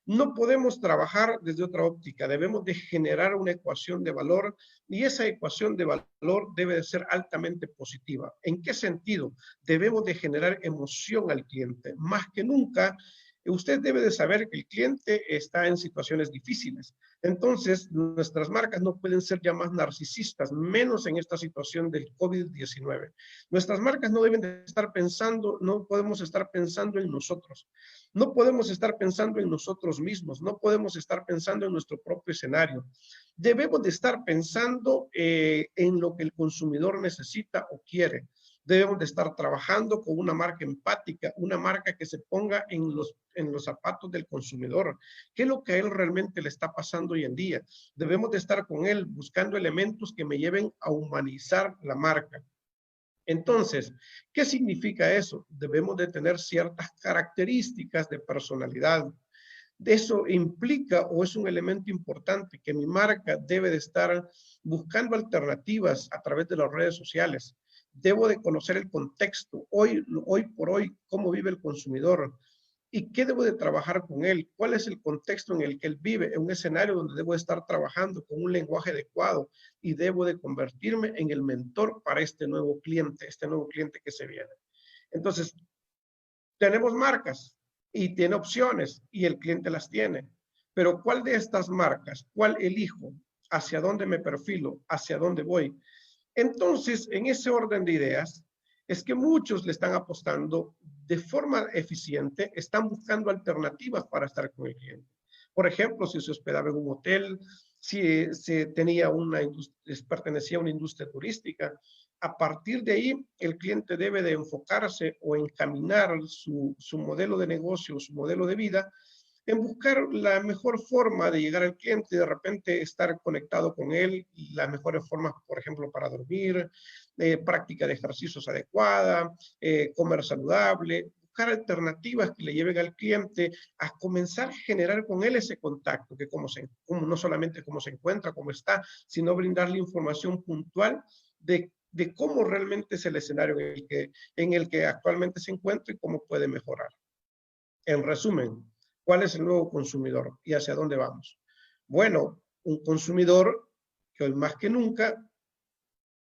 No podemos trabajar desde otra óptica, debemos de generar una ecuación de valor y esa ecuación de valor debe de ser altamente positiva. ¿En qué sentido? Debemos de generar emoción al cliente. Más que nunca, usted debe de saber que el cliente está en situaciones difíciles. Entonces, nuestras marcas no pueden ser ya más narcisistas, menos en esta situación del COVID-19. Nuestras marcas no deben de estar pensando, no podemos estar pensando en nosotros. No podemos estar pensando en nosotros mismos, no podemos estar pensando en nuestro propio escenario. Debemos de estar pensando en lo que el consumidor necesita o quiere. Debemos de estar trabajando con una marca empática, una marca que se ponga en los zapatos del consumidor. ¿Qué es lo que a él realmente le está pasando hoy en día? Debemos de estar con él buscando elementos que me lleven a humanizar la marca. Entonces, ¿qué significa eso? Debemos de tener ciertas características de personalidad. Eso implica o es un elemento importante que mi marca debe de estar buscando alternativas a través de las redes sociales. Debo de conocer el contexto, hoy por hoy, cómo vive el consumidor y qué debo de trabajar con él, cuál es el contexto en el que él vive, en un escenario donde debo de estar trabajando con un lenguaje adecuado y debo de convertirme en el mentor para este nuevo cliente que se viene. Entonces, tenemos marcas y tiene opciones y el cliente las tiene, pero ¿cuál de estas marcas, cuál elijo, hacia dónde me perfilo, hacia dónde voy? Entonces, en ese orden de ideas, es que muchos le están apostando de forma eficiente, están buscando alternativas para estar con el cliente. Por ejemplo, si se hospedaba en un hotel, si se tenía pertenecía a una industria turística. A partir de ahí, el cliente debe de enfocarse o encaminar su modelo de negocio, su modelo de vida, en buscar la mejor forma de llegar al cliente y de repente estar conectado con él, las mejores formas, por ejemplo, para dormir, práctica de ejercicios adecuada, comer saludable, buscar alternativas que le lleven al cliente a comenzar a generar con él ese contacto, que no solamente cómo se encuentra, cómo está, sino brindarle información puntual de cómo realmente es el escenario en el que actualmente se encuentra y cómo puede mejorar. En resumen, ¿cuál es el nuevo consumidor y hacia dónde vamos? Bueno, un consumidor que hoy más que nunca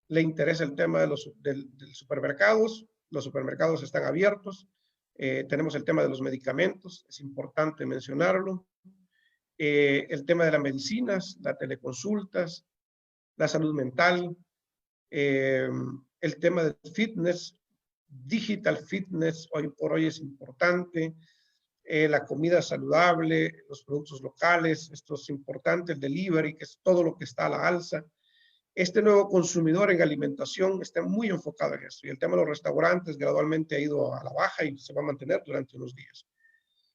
le interesa el tema de los supermercados. Los supermercados están abiertos. Tenemos el tema de los medicamentos, es importante mencionarlo. El tema de las medicinas, las teleconsultas, la salud mental, el tema del fitness, digital fitness, hoy por hoy es importante. La comida saludable, los productos locales, esto es importante, el delivery, que es todo lo que está a la alza. Este nuevo consumidor en alimentación está muy enfocado en esto, y el tema de los restaurantes gradualmente ha ido a la baja y se va a mantener durante unos días.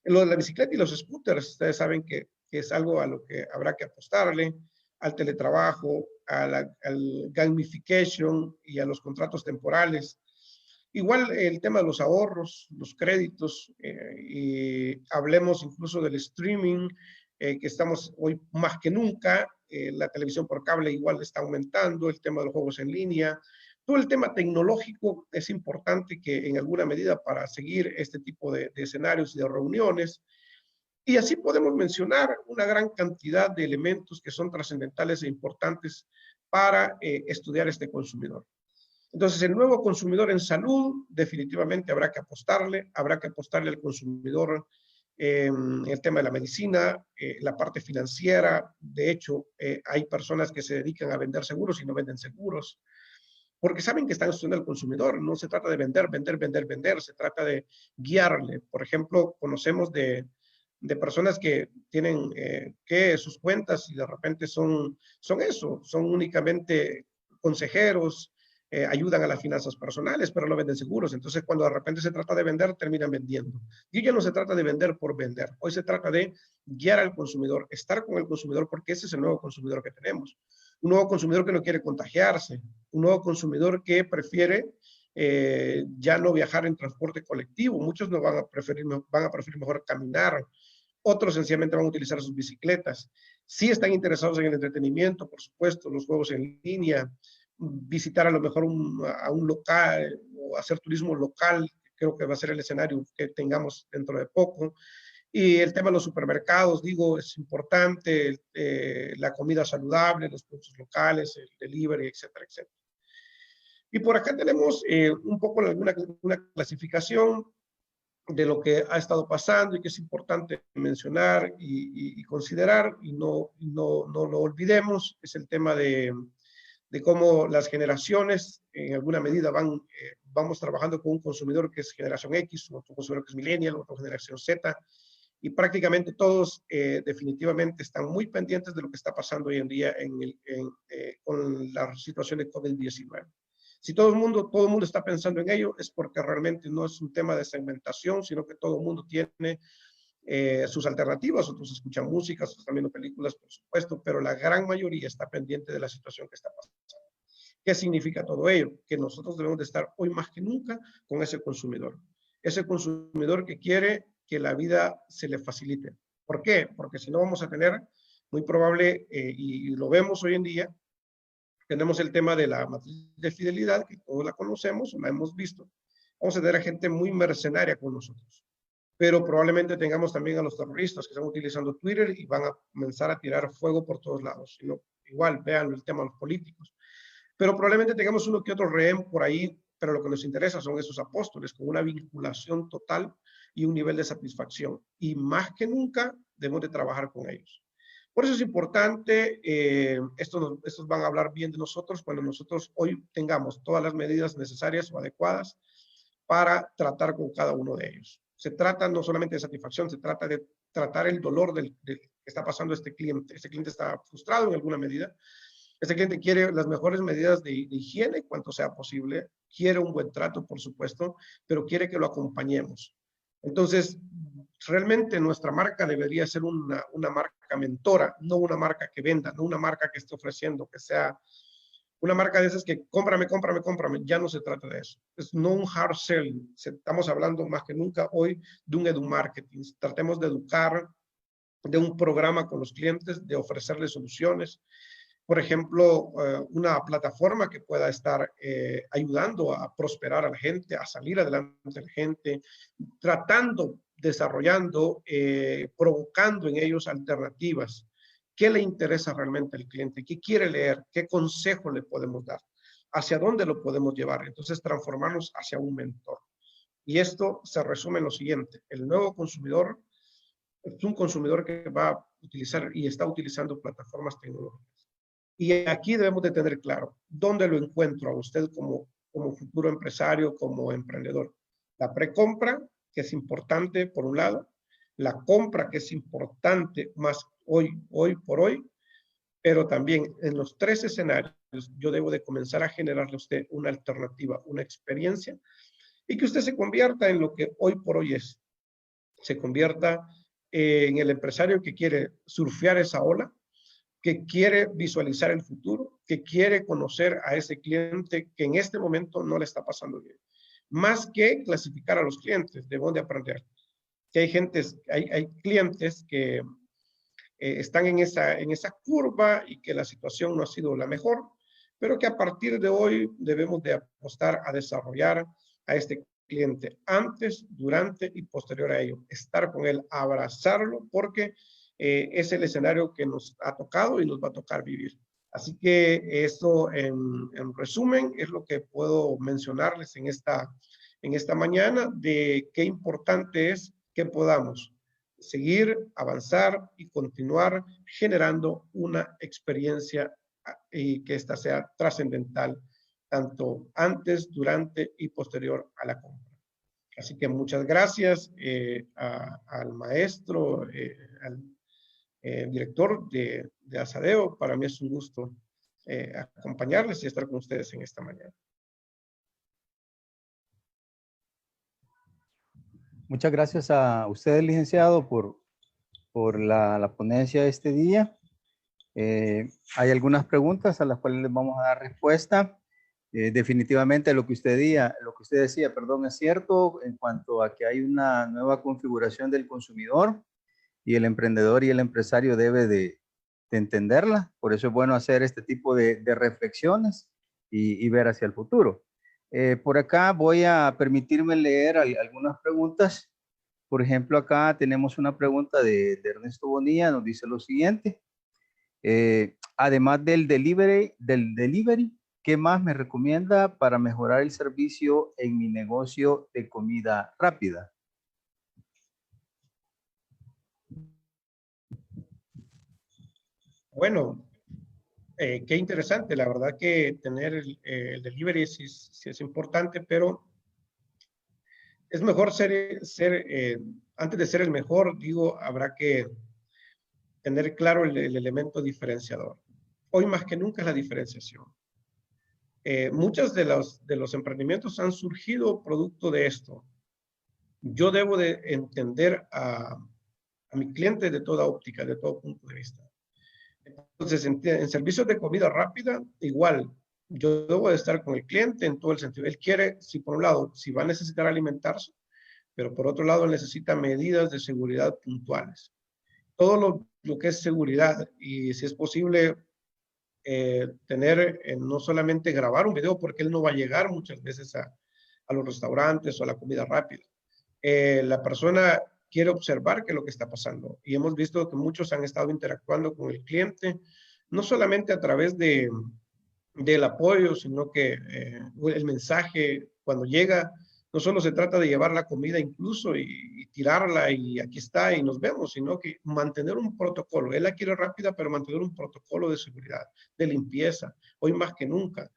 En lo de la bicicleta y los scooters, ustedes saben que es algo a lo que habrá que apostarle, al teletrabajo, al gamification y a los contratos temporales. Igual el tema de los ahorros, los créditos, y hablemos incluso del streaming, que estamos hoy más que nunca, la televisión por cable igual está aumentando, el tema de los juegos en línea, todo el tema tecnológico es importante que en alguna medida para seguir este tipo de escenarios y de reuniones. Y así podemos mencionar una gran cantidad de elementos que son trascendentales e importantes para estudiar este consumidor. Entonces, el nuevo consumidor en salud, definitivamente habrá que apostarle al consumidor el tema de la medicina, la parte financiera. De hecho, hay personas que se dedican a vender seguros y no venden seguros, porque saben que están estudiando al consumidor. No se trata de vender, se trata de guiarle. Por ejemplo, conocemos de personas que tienen que sus cuentas y de repente son únicamente consejeros, ayudan a las finanzas personales, pero no venden seguros. Entonces, cuando de repente se trata de vender, terminan vendiendo. Y ya no se trata de vender por vender. Hoy se trata de guiar al consumidor, estar con el consumidor, porque ese es el nuevo consumidor que tenemos. Un nuevo consumidor que no quiere contagiarse, un nuevo consumidor que prefiere ya no viajar en transporte colectivo. Muchos no van a preferir mejor caminar. Otros sencillamente van a utilizar sus bicicletas. Sí están interesados en el entretenimiento, por supuesto, los juegos en línea, visitar a lo mejor a un local o hacer turismo local, creo que va a ser el escenario que tengamos dentro de poco. Y el tema de los supermercados, digo, es importante, la comida saludable, los productos locales, el delivery, etcétera, etcétera. Y por acá tenemos un poco una clasificación de lo que ha estado pasando y que es importante mencionar y considerar, y no lo olvidemos. Es el tema de cómo las generaciones en alguna medida vamos trabajando con un consumidor que es generación X, otro consumidor que es millennial, otro generación Z, y prácticamente todos definitivamente están muy pendientes de lo que está pasando hoy en día con la situación de COVID-19. Si todo el mundo está pensando en ello, es porque realmente no es un tema de segmentación, sino que todo el mundo tiene sus alternativas. Otros escuchan música, otros están viendo películas, por supuesto, pero la gran mayoría está pendiente de la situación que está pasando. ¿Qué significa todo ello? Que nosotros debemos de estar hoy más que nunca con ese consumidor que quiere que la vida se le facilite. ¿Por qué? Porque si no vamos a tener, muy probable, y lo vemos hoy en día, tenemos el tema de la matriz de fidelidad, que todos la conocemos, la hemos visto. Vamos a tener a gente muy mercenaria con nosotros. Pero probablemente tengamos también a los terroristas que están utilizando Twitter y van a comenzar a tirar fuego por todos lados. Igual, vean el tema de los políticos. Pero probablemente tengamos uno que otro rehén por ahí, pero lo que nos interesa son esos apóstoles con una vinculación total y un nivel de satisfacción. Y más que nunca debemos de trabajar con ellos. Por eso es importante, estos van a hablar bien de nosotros cuando nosotros hoy tengamos todas las medidas necesarias o adecuadas para tratar con cada uno de ellos. Se trata no solamente de satisfacción, se trata de tratar el dolor está pasando este cliente. Este cliente está frustrado en alguna medida. Este cliente quiere las mejores medidas de higiene, cuanto sea posible. Quiere un buen trato, por supuesto, pero quiere que lo acompañemos. Entonces, realmente nuestra marca debería ser una marca mentora, no una marca que venda, no una marca que esté ofreciendo, que sea una marca de esas que cómprame, cómprame, cómprame. Ya no se trata de eso. Es no un hard selling. Estamos hablando más que nunca hoy de un edu-marketing. Tratemos de educar, de un programa con los clientes, de ofrecerles soluciones. Por ejemplo, una plataforma que pueda estar ayudando a prosperar a la gente, a salir adelante a la gente, tratando, desarrollando, provocando en ellos alternativas. ¿Qué le interesa realmente al cliente? ¿Qué quiere leer? ¿Qué consejo le podemos dar? ¿Hacia dónde lo podemos llevar? Entonces, transformarnos hacia un mentor. Y esto se resume en lo siguiente. El nuevo consumidor es un consumidor que va a utilizar y está utilizando plataformas tecnológicas. Y aquí debemos de tener claro dónde lo encuentro a usted como futuro empresario, como emprendedor. La precompra, que es importante por un lado, la compra, que es importante más hoy por hoy, pero también en los tres escenarios yo debo de comenzar a generarle a usted una alternativa, una experiencia, y que usted se convierta en lo que hoy por hoy es. Se convierta en el empresario que quiere surfear esa ola, que quiere visualizar el futuro, que quiere conocer a ese cliente que en este momento no le está pasando bien. Más que clasificar a los clientes, debemos de aprender que hay clientes que están en esa curva y que la situación no ha sido la mejor, pero que a partir de hoy debemos de apostar a desarrollar a este cliente antes, durante y posterior a ello. Estar con él, abrazarlo, porque es el escenario que nos ha tocado y nos va a tocar vivir. Así que esto, en resumen, es lo que puedo mencionarles en esta mañana, de qué importante es que podamos seguir, avanzar y continuar generando una experiencia y que esta sea trascendental, tanto antes, durante y posterior a la compra. Así que muchas gracias al maestro, al director de Asadeo. Para mí es un gusto acompañarles y estar con ustedes en esta mañana. Muchas gracias a usted, licenciado, por la ponencia de este día. Hay algunas preguntas a las cuales les vamos a dar respuesta. Definitivamente lo que usted decía, es cierto en cuanto a que hay una nueva configuración del consumidor y el emprendedor y el empresario debe de entenderla. Por eso es bueno hacer este tipo de reflexiones y ver hacia el futuro. Por acá voy a permitirme leer algunas preguntas. Por ejemplo, acá tenemos una pregunta de Ernesto Bonilla, nos dice lo siguiente. Además del delivery, ¿qué más me recomienda para mejorar el servicio en mi negocio de comida rápida? Bueno, qué interesante. La verdad que tener el delivery sí es importante, pero es mejor antes de ser el mejor, digo, habrá que tener claro el elemento diferenciador. Hoy más que nunca es la diferenciación. Muchos de los emprendimientos han surgido producto de esto. Yo debo de entender a mi cliente de toda óptica, de todo punto de vista. Entonces, en servicios de comida rápida, igual, yo debo de estar con el cliente en todo el sentido. Él quiere, si por un lado, si va a necesitar alimentarse, pero por otro lado necesita medidas de seguridad puntuales. Todo lo que es seguridad, y si es posible, no solamente grabar un video, porque él no va a llegar muchas veces a los restaurantes o a la comida rápida. La persona quiere observar qué es lo que está pasando. Y hemos visto que muchos han estado interactuando con el cliente, no solamente a través del apoyo, sino que el mensaje cuando llega, no solo se trata de llevar la comida incluso y tirarla y aquí está y nos vemos, sino que mantener un protocolo. Él la quiere rápida, pero mantener un protocolo de seguridad, de limpieza, hoy más que nunca.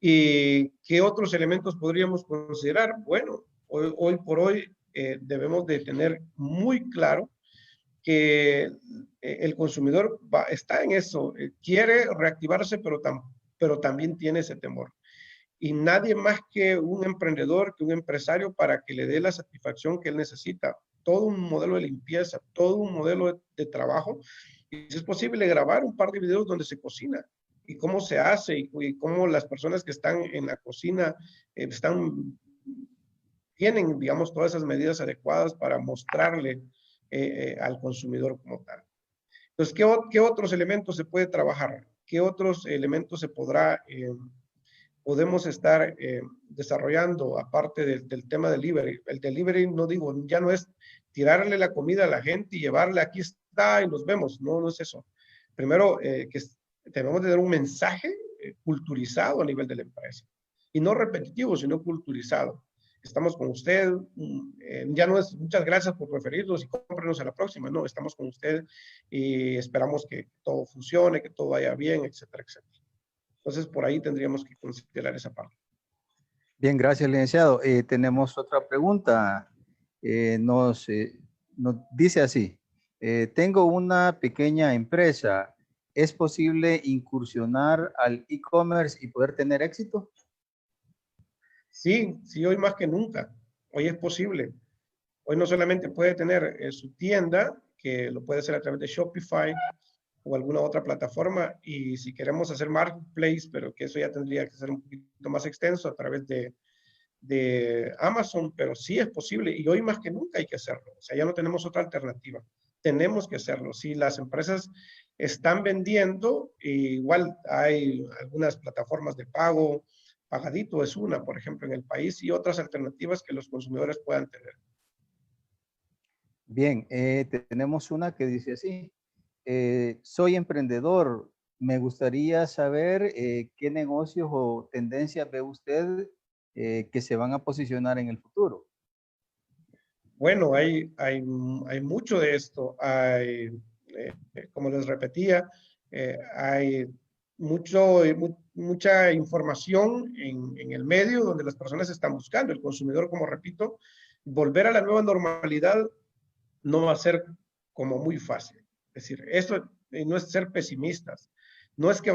¿Y qué otros elementos podríamos considerar? Bueno, hoy por hoy debemos de tener muy claro que el consumidor está en eso, quiere reactivarse, pero también tiene ese temor. Y nadie más que un emprendedor, que un empresario para que le dé la satisfacción que él necesita. Todo un modelo de limpieza, todo un modelo de trabajo. Y si es posible grabar un par de videos donde se cocina y cómo se hace y cómo las personas que están en la cocina tienen, digamos, todas esas medidas adecuadas para mostrarle al consumidor como tal. Entonces, ¿qué otros elementos se puede trabajar? ¿Qué otros elementos podemos estar desarrollando aparte del tema delivery? El delivery, no digo, ya no es tirarle la comida a la gente y llevarle, aquí está y nos vemos. No, no es eso. Primero, tenemos que tener un mensaje culturizado a nivel de la empresa. Y no repetitivo, sino culturizado. Estamos con usted, ya no es muchas gracias por referirnos y cómprenos a la próxima, no, estamos con usted y esperamos que todo funcione, que todo vaya bien, etcétera, etcétera. Entonces, por ahí tendríamos que considerar esa parte. Bien, gracias, licenciado. Tenemos otra pregunta. Nos dice así, tengo una pequeña empresa. ¿Es posible incursionar al e-commerce y poder tener éxito? Sí, sí, hoy más que nunca. Hoy es posible. Hoy no solamente puede tener su tienda, que lo puede hacer a través de Shopify o alguna otra plataforma, y si queremos hacer marketplace, pero que eso ya tendría que ser un poquito más extenso a través de Amazon, pero sí es posible y hoy más que nunca hay que hacerlo. O sea, ya no tenemos otra alternativa. Tenemos que hacerlo. Si las empresas están vendiendo, igual hay algunas plataformas de pago, Pagadito es una, por ejemplo, en el país, y otras alternativas que los consumidores puedan tener. Bien, tenemos una que dice así, soy emprendedor, me gustaría saber qué negocios o tendencias ve usted que se van a posicionar en el futuro. Bueno, hay mucho de esto. Como les repetía, hay mucha información en el medio donde las personas están buscando. El consumidor, como repito, volver a la nueva normalidad no va a ser como muy fácil. Es decir, esto no es ser pesimistas. No es que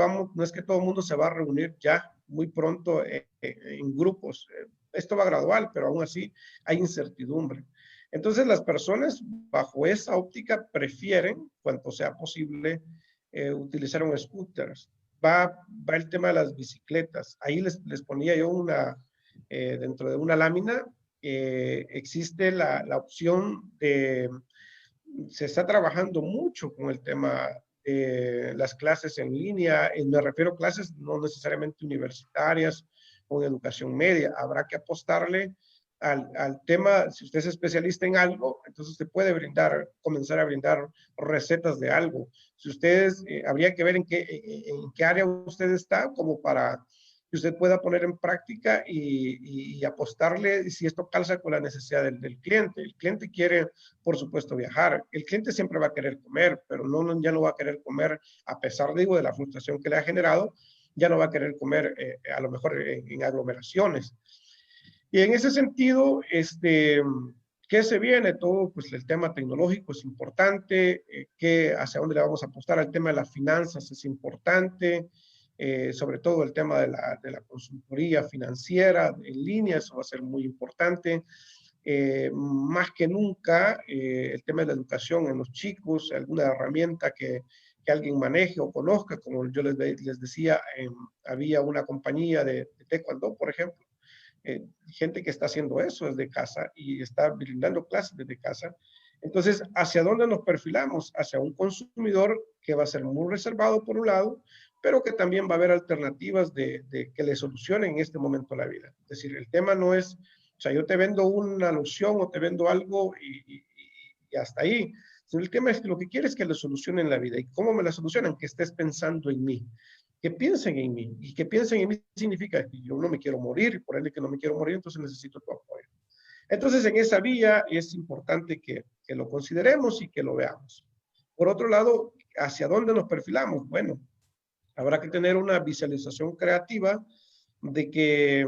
todo el mundo se va a reunir ya muy pronto en grupos. Esto va gradual, pero aún así hay incertidumbre. Entonces las personas bajo esa óptica prefieren, cuanto sea posible, utilizar un scooter. Va el tema de las bicicletas. Ahí les ponía yo dentro de una lámina, existe la opción se está trabajando mucho con el tema de las clases en línea, y me refiero a clases no necesariamente universitarias o de educación media. Habrá que apostarle al tema. Si usted es especialista en algo, entonces usted puede comenzar a brindar recetas de algo. Si ustedes, habría que ver en qué área usted está, como para que usted pueda poner en práctica y apostarle si esto calza con la necesidad del cliente. El cliente quiere, por supuesto, viajar. El cliente siempre va a querer comer, pero ya no va a querer comer, a pesar, digo, de la frustración que le ha generado, ya no va a querer comer a lo mejor en aglomeraciones. Y en ese sentido, ¿qué se viene? Todo, pues el tema tecnológico es importante, hacia dónde le vamos a apostar. El tema de las finanzas es importante, sobre todo el tema de la consultoría financiera en línea, eso va a ser muy importante. Más que nunca, el tema de la educación en los chicos, alguna herramienta que alguien maneje o conozca, como yo les decía, había una compañía de taekwondo, por ejemplo, gente que está haciendo eso desde casa y está brindando clases desde casa. Entonces, ¿hacia dónde nos perfilamos? Hacia un consumidor que va a ser muy reservado por un lado, pero que también va a haber alternativas de que le solucionen en este momento la vida. Es decir, el tema no es, o sea, yo te vendo una loción o te vendo algo y hasta ahí. El tema es que lo que quieres es que le solucionen la vida. ¿Y cómo me la solucionan? Que estés pensando en mí, que piensen en mí. Y que piensen en mí significa que yo no me quiero morir, por ende que no me quiero morir, entonces necesito tu apoyo. Entonces, en esa vía es importante que lo consideremos y que lo veamos. Por otro lado, ¿hacia dónde nos perfilamos? Bueno, habrá que tener una visualización creativa de que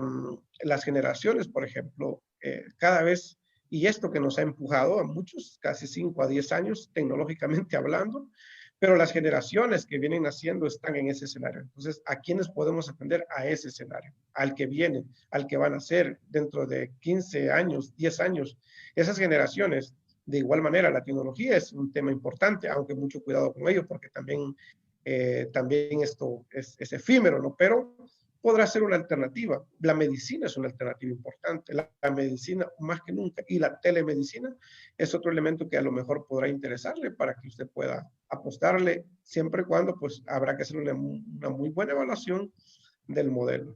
las generaciones, por ejemplo, cada vez Y esto que nos ha empujado a muchos, casi 5 a 10 años, tecnológicamente hablando, pero las generaciones que vienen naciendo están en ese escenario. Entonces, ¿a quiénes podemos atender? A ese escenario, al que viene, al que van a ser dentro de 15 años, 10 años. Esas generaciones, de igual manera, la tecnología es un tema importante, aunque mucho cuidado con ello, porque también esto es efímero, ¿no? Pero podrá ser una alternativa. La medicina es una alternativa importante, la medicina más que nunca, y la telemedicina es otro elemento que a lo mejor podrá interesarle para que usted pueda apostarle, siempre y cuando pues habrá que hacer una muy buena evaluación del modelo.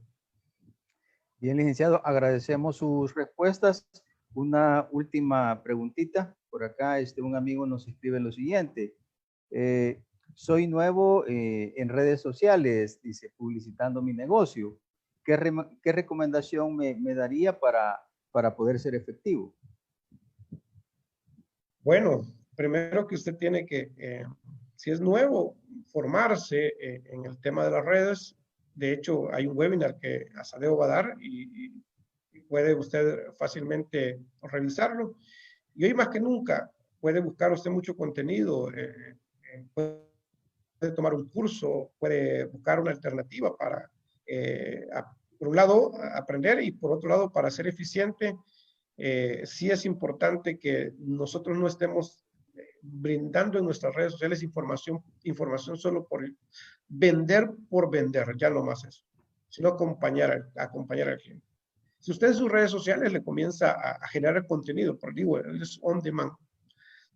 Bien, licenciado, agradecemos sus respuestas. Una última preguntita. Por acá un amigo nos escribe lo siguiente. Soy nuevo en redes sociales, dice, publicitando mi negocio. ¿Qué recomendación me daría para poder ser efectivo? Bueno, primero que usted tiene que, si es nuevo, formarse en el tema de las redes. De hecho, hay un webinar que Asadeo va a dar y puede usted fácilmente revisarlo. Y hoy más que nunca puede buscar usted mucho contenido, puede tomar un curso, puede buscar una alternativa para, por un lado, aprender y por otro lado, para ser eficiente. Sí es importante que nosotros no estemos brindando en nuestras redes sociales información solo por vender, ya no más eso, sino acompañar al cliente. Si usted en sus redes sociales le comienza a generar contenido, por digo, es on demand,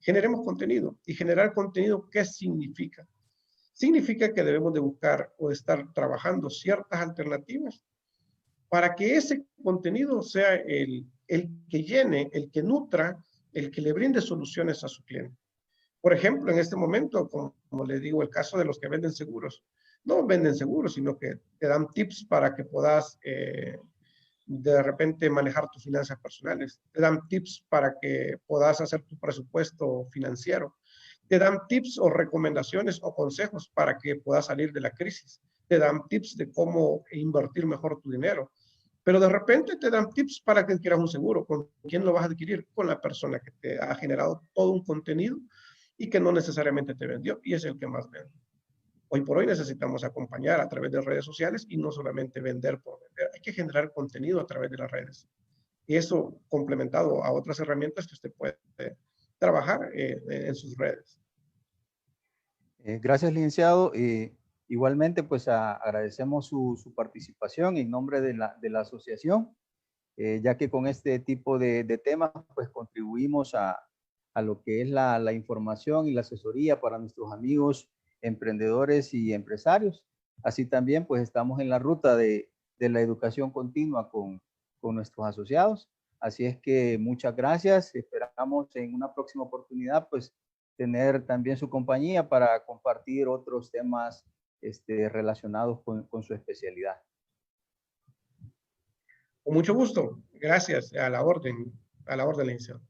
generemos contenido. Y generar contenido, ¿qué significa? Significa que debemos de buscar o estar trabajando ciertas alternativas para que ese contenido sea el que llene, el que nutra, el que le brinde soluciones a su cliente. Por ejemplo, en este momento, como le digo, el caso de los que venden seguros. No venden seguros, sino que te dan tips para que puedas de repente manejar tus finanzas personales. Te dan tips para que puedas hacer tu presupuesto financiero. Te dan tips o recomendaciones o consejos para que puedas salir de la crisis. Te dan tips de cómo invertir mejor tu dinero. Pero de repente te dan tips para que adquieras un seguro. ¿Con quién lo vas a adquirir? Con la persona que te ha generado todo un contenido y que no necesariamente te vendió y es el que más vende. Hoy por hoy necesitamos acompañar a través de redes sociales y no solamente vender por vender. Hay que generar contenido a través de las redes. Y eso complementado a otras herramientas que usted puede trabajar en sus redes. Gracias, licenciado. Igualmente, pues agradecemos su participación en nombre de la asociación, ya que con este tipo de temas, pues contribuimos a lo que es la información y la asesoría para nuestros amigos emprendedores y empresarios. Así también, pues estamos en la ruta de la educación continua con nuestros asociados. Así es que muchas gracias. Esperamos en una próxima oportunidad, pues, tener también su compañía para compartir otros temas relacionados con su especialidad. Con mucho gusto. Gracias. A la orden, licenciado.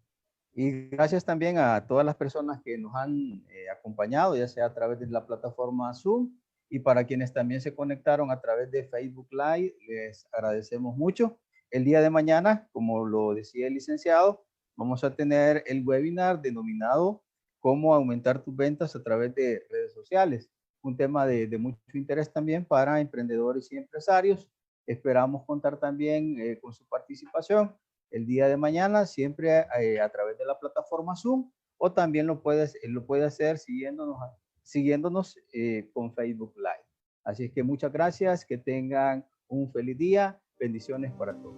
Y gracias también a todas las personas que nos han acompañado, ya sea a través de la plataforma Zoom y para quienes también se conectaron a través de Facebook Live, les agradecemos mucho. El día de mañana, como lo decía el licenciado, vamos a tener el webinar denominado Cómo aumentar tus ventas a través de redes sociales. Un tema de mucho interés también para emprendedores y empresarios. Esperamos contar también con su participación el día de mañana, siempre a través de la plataforma Zoom, o también lo puede hacer siguiéndonos con Facebook Live. Así es que muchas gracias, que tengan un feliz día, bendiciones para todos.